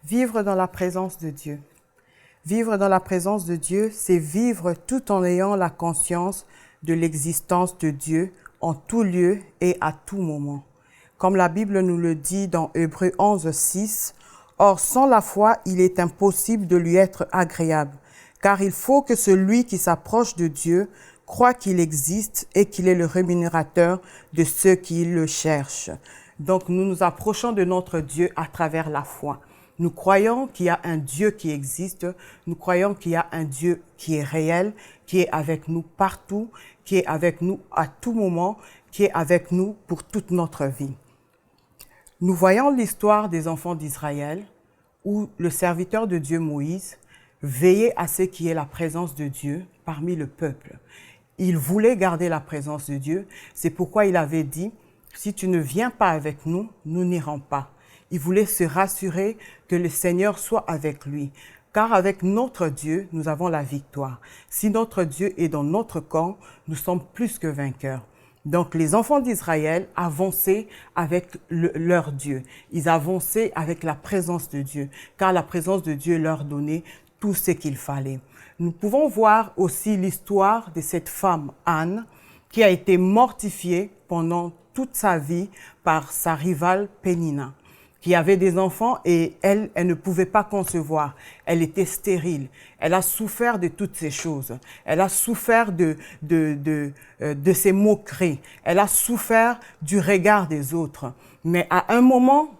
Vivre dans la présence de Dieu. Vivre dans la présence de Dieu, c'est vivre tout en ayant la conscience de l'existence de Dieu en tout lieu et à tout moment. Comme la Bible nous le dit dans Hébreux 11, 6, « Or, sans la foi, il est impossible de lui être agréable, car il faut que celui qui s'approche de Dieu croit qu'il existe et qu'il est le rémunérateur de ceux qui le cherchent. » Donc, nous nous approchons de notre Dieu à travers la foi. Nous croyons qu'il y a un Dieu qui existe, nous croyons qu'il y a un Dieu qui est réel, qui est avec nous partout, qui est avec nous à tout moment, qui est avec nous pour toute notre vie. Nous voyons l'histoire des enfants d'Israël où le serviteur de Dieu Moïse veillait à ce qui est la présence de Dieu parmi le peuple. Il voulait garder la présence de Dieu, c'est pourquoi il avait dit « Si tu ne viens pas avec nous, nous n'irons pas ». Il voulait se rassurer que le Seigneur soit avec lui, car avec notre Dieu, nous avons la victoire. Si notre Dieu est dans notre camp, nous sommes plus que vainqueurs. Donc, les enfants d'Israël avançaient avec leur Dieu. Ils avançaient avec la présence de Dieu, car la présence de Dieu leur donnait tout ce qu'il fallait. Nous pouvons voir aussi l'histoire de cette femme, Anne, qui a été mortifiée pendant toute sa vie par sa rivale Pénina, qui avait des enfants et elle ne pouvait pas concevoir. Elle était stérile. Elle a souffert de toutes ces choses. Elle a souffert de ces moqueries. Elle a souffert du regard des autres. Mais à un moment,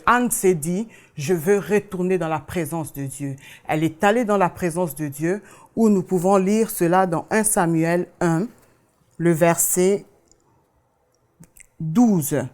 Anne s'est dit, je veux retourner dans la présence de Dieu. Elle est allée dans la présence de Dieu où nous pouvons lire cela dans 1 Samuel 1, le verset 12.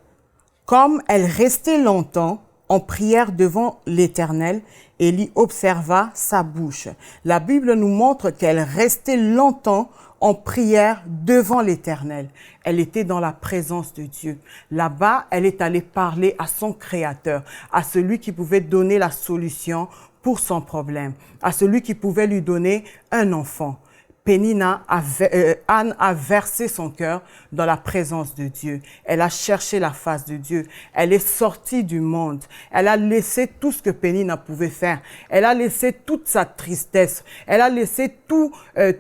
Comme elle restait longtemps en prière devant l'Éternel, Élie observa sa bouche. La Bible nous montre qu'elle restait longtemps en prière devant l'Éternel. Elle était dans la présence de Dieu. Là-bas, elle est allée parler à son Créateur, à celui qui pouvait donner la solution pour son problème, à celui qui pouvait lui donner un enfant. Anne a versé son cœur dans la présence de Dieu. Elle a cherché la face de Dieu. Elle est sortie du monde. Elle a laissé tout ce que Pénina pouvait faire. Elle a laissé toute sa tristesse. Elle a laissé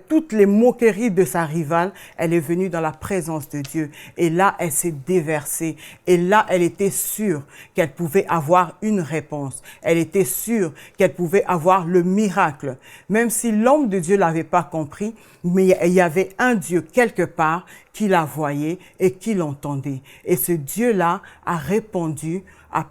toutes les moqueries de sa rivale. Elle est venue dans la présence de Dieu. Et là, elle s'est déversée. Et là, elle était sûre qu'elle pouvait avoir une réponse. Elle était sûre qu'elle pouvait avoir le miracle. Même si l'homme de Dieu l'avait pas compris, mais il y avait un Dieu quelque part qui la voyait et qui l'entendait. Et ce Dieu-là a répondu à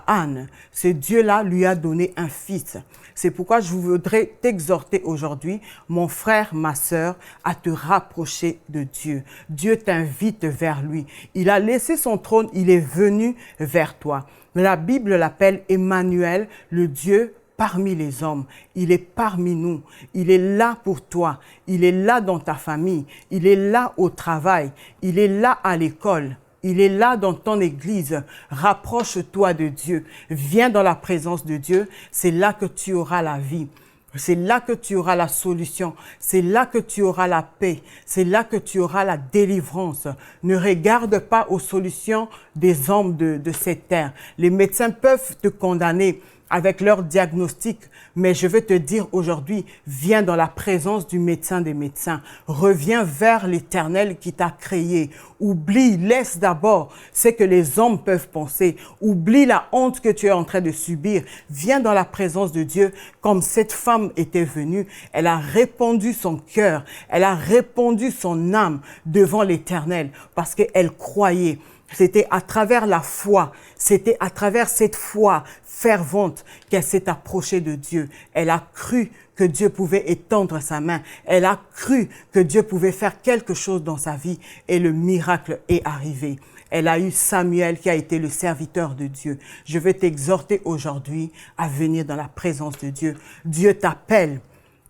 Anne. Ce Dieu-là lui a donné un fils. C'est pourquoi je voudrais t'exhorter aujourd'hui, mon frère, ma sœur, à te rapprocher de Dieu. Dieu t'invite vers lui. Il a laissé son trône, il est venu vers toi. La Bible l'appelle Emmanuel, le Dieu parmi les hommes. Il est parmi nous. Il est là pour toi. Il est là dans ta famille. Il est là au travail. Il est là à l'école. Il est là dans ton église. Rapproche-toi de Dieu. Viens dans la présence de Dieu. C'est là que tu auras la vie. C'est là que tu auras la solution. C'est là que tu auras la paix. C'est là que tu auras la délivrance. Ne regarde pas aux solutions des hommes de cette terre. Les médecins peuvent te condamner avec leur diagnostic, mais je veux te dire aujourd'hui, viens dans la présence du médecin des médecins. Reviens vers l'Éternel qui t'a créé. Oublie, laisse d'abord ce que les hommes peuvent penser. Oublie la honte que tu es en train de subir. Viens dans la présence de Dieu comme cette femme était venue. Elle a répandu son cœur, elle a répandu son âme devant l'Éternel parce qu'elle croyait. C'était à travers la foi, c'était à travers cette foi fervente qu'elle s'est approchée de Dieu. Elle a cru que Dieu pouvait étendre sa main. Elle a cru que Dieu pouvait faire quelque chose dans sa vie et le miracle est arrivé. Elle a eu Samuel qui a été le serviteur de Dieu. Je vais t'exhorter aujourd'hui à venir dans la présence de Dieu. Dieu t'appelle.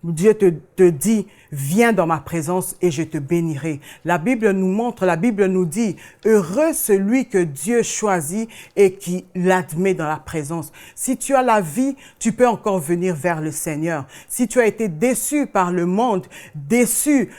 Dieu te dit, viens dans ma présence et je te bénirai. La Bible nous montre, la Bible nous dit, heureux celui que Dieu choisit et qui l'admet dans la présence. Si tu as la vie, tu peux encore venir vers le Seigneur. Si tu as été déçu par le monde, déçu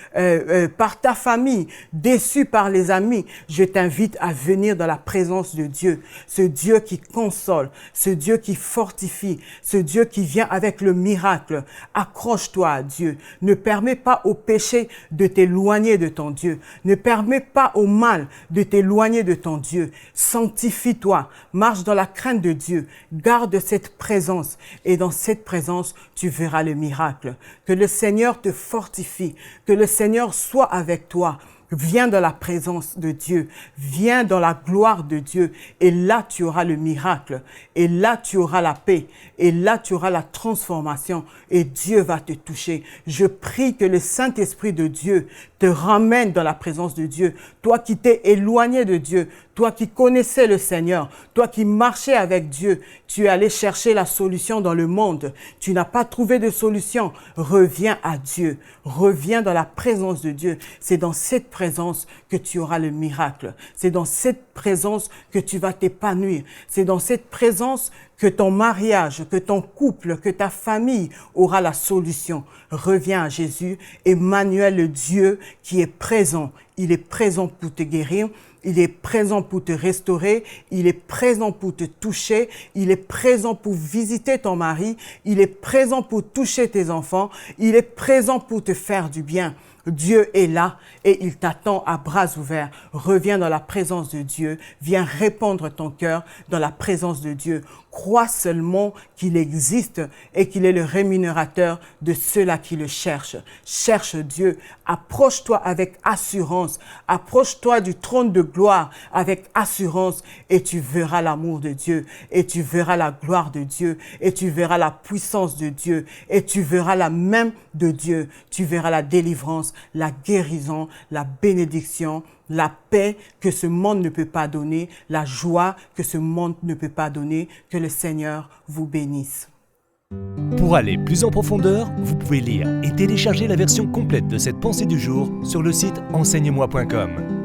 par ta famille, déçu par les amis, je t'invite à venir dans la présence de Dieu. Ce Dieu qui console, ce Dieu qui fortifie, ce Dieu qui vient avec le miracle. Accroche-toi à Dieu. Ne permets pas au péché de t'éloigner de ton Dieu. Ne permets pas au mal de t'éloigner de ton Dieu. Sanctifie-toi. Marche dans la crainte de Dieu. Garde cette présence. Et dans cette présence, tu verras le miracle. Que le Seigneur te fortifie. Que le Seigneur soit avec toi. Viens dans la présence de Dieu, viens dans la gloire de Dieu et là tu auras le miracle, et là tu auras la paix, et là tu auras la transformation et Dieu va te toucher. Je prie que le Saint-Esprit de Dieu te ramène dans la présence de Dieu. Toi qui t'es éloigné de Dieu, toi qui connaissais le Seigneur, toi qui marchais avec Dieu, tu es allé chercher la solution dans le monde. Tu n'as pas trouvé de solution. Reviens à Dieu. Reviens dans la présence de Dieu. C'est dans cette présence que tu auras le miracle. C'est dans cette présence que tu vas t'épanouir. C'est dans cette présence que ton mariage, que ton couple, que ta famille aura la solution. Reviens à Jésus. Emmanuel, le Dieu qui est présent. Il est présent pour te guérir. Il est présent pour te restaurer, il est présent pour te toucher, il est présent pour visiter ton mari, il est présent pour toucher tes enfants, il est présent pour te faire du bien. Dieu est là et il t'attend à bras ouverts. Reviens dans la présence de Dieu. Viens répandre ton cœur dans la présence de Dieu. Crois seulement qu'il existe et qu'il est le rémunérateur de ceux-là qui le cherchent. Cherche Dieu. Approche-toi avec assurance. Approche-toi du trône de gloire avec assurance et tu verras l'amour de Dieu et tu verras la gloire de Dieu et tu verras la puissance de Dieu et tu verras la main de Dieu. Tu verras la délivrance, la guérison, la bénédiction, la paix que ce monde ne peut pas donner, la joie que ce monde ne peut pas donner. Que le Seigneur vous bénisse. Pour aller plus en profondeur, vous pouvez lire et télécharger la version complète de cette pensée du jour sur le site enseigne-moi.com.